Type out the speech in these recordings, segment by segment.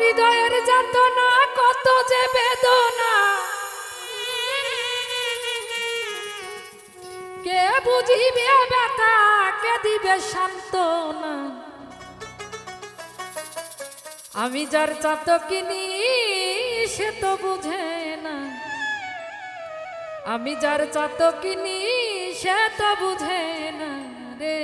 হৃদয়ের যাতনা কত যে বেদনা, কে বুঝিবে ব্যথা, কে দিবে সান্ত্বনা। আমি যার চাতকিনি সে তো বুঝে না, আমি যার চাতকিনি সে তো বুঝে না রে।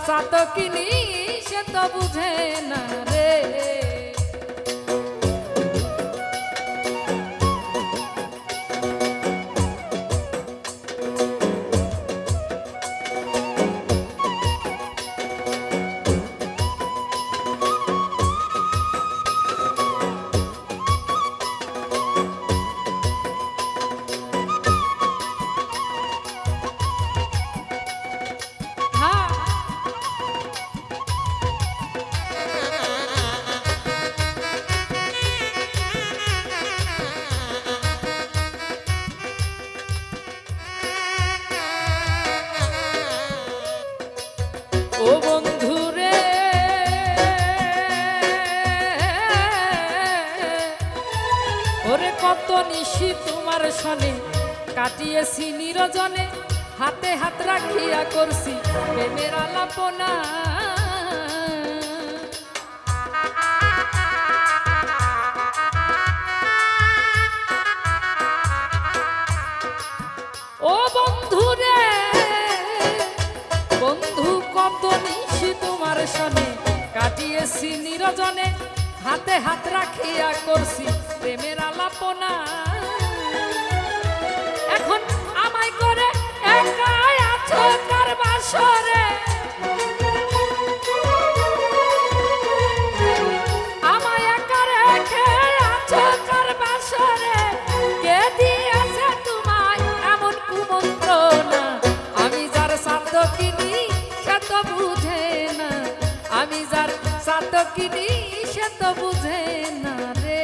চাতকিনি সে তো বুঝে না রে। ও বন্ধু রে, ওরে কত নিশি তোমার সনে কাটিয়েছি নিরজনে, হাতে হাত রাখিয়া করছি প্রেমের আলাপনা। ও বন্ধু রে, বন্ধু কত নিশি তোমার সনে কাটিয়েছি নিরজনে, হাতে হাত রাখিয়া করছি প্রেমের আলাপনা। এখন আমায় করে একাই আছো কার বাসরে, আমায় একা রেখে আছো কার বাসরে, কে দিয়েছে তোমায় এমন কুমন্ত্রণা। আমি যার চাতকিনি সে তো বুঝে না, আমি যার চাতকিনি সে তো বুঝে না রে।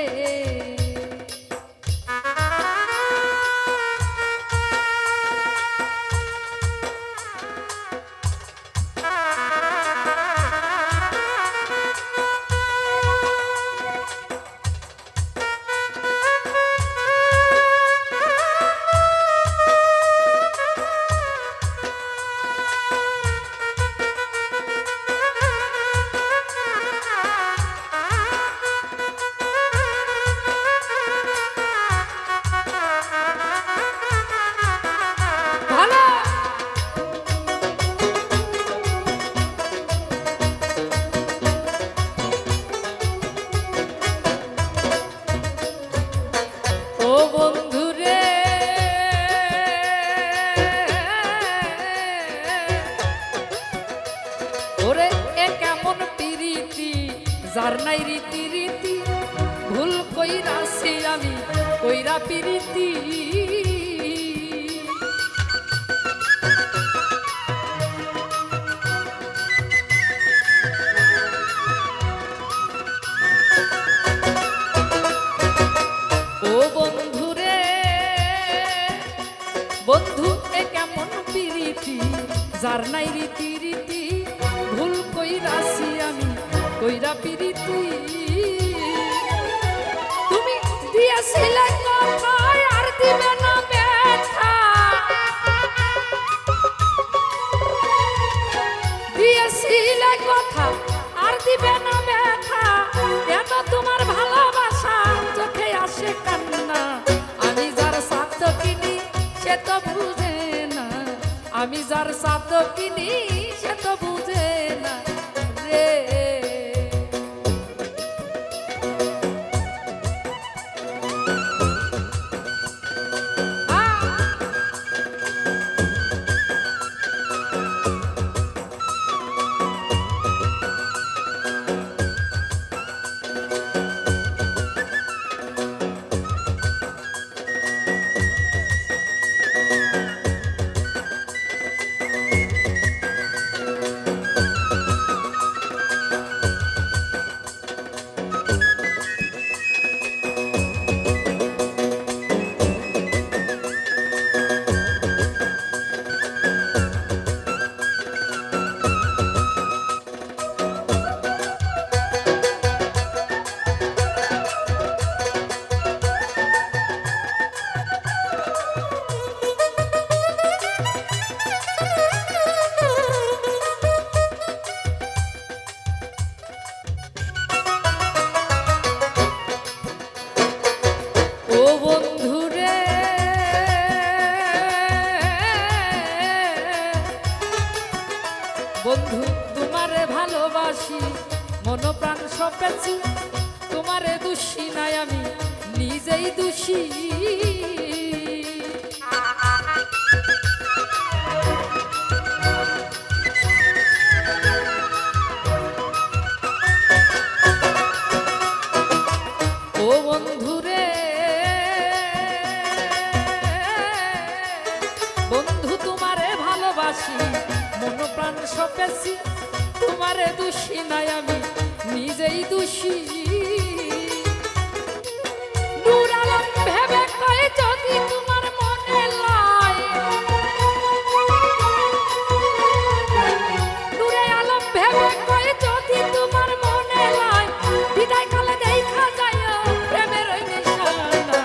যার নাই রীতি রীতি, ভুল কইরাছি আমি কইরা পিরিতি। ও বন্ধু রে, বন্ধু এ কেমন পিরিতি, যার নাই রীতি রীতি, ভুল কইরাছি আমি কইরা পিরিতি। তুমি দিয়েছিলে কথা আর দিবে না ব্যথা, দিয়েছিলে কথা আর দিবে না ব্যথা, কেন তোমার ভালোবাসা চোখে আসে কান্না। আমি যার চাতকিনি সে তো বুঝে না, আমি যার চাতকিনি সে তো বুঝে না রে। মন প্রাণ সব পেছি তোমারে দোষী নাই আমি নিজেই দোষী ও বন্ধুরে বন্ধু তোমারে ভালোবাসি মন প্রাণ সব পেছি তোমারে দোষী নাই আমি নিজেই দোষী নূর আলম ভেবে কয় যদি তোমার মনে লয় নূরে আলম ভেবে কয় যদি তোমার মনে লয় বিদায় কালে দেখা যায় প্রেমের ওই নিশানা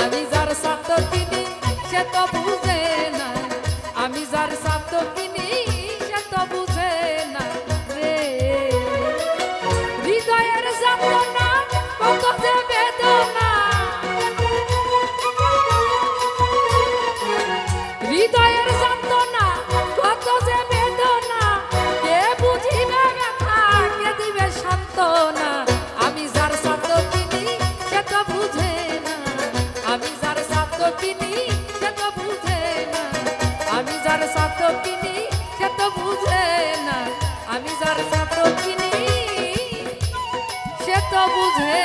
আমি যার সাথ কিনি সে তো বুঝে না আমি যার সাথ কিনি সে তো বুঝে না রে হৃদয়ের যাতনা কত যে বেদনা হৃদয়ের যাতনা কত যে বেদনা কে বুঝিবে ব্যথা কে দিবে সান্ত্বনা আমি যার সাথ কিনি সে তো বুঝে না আমি যার সাথ কিনি সে তো বুঝে না আমি যার সাথ কিনি সে তো বুঝে না আমি যার সাথ কিনি সে তো বুঝে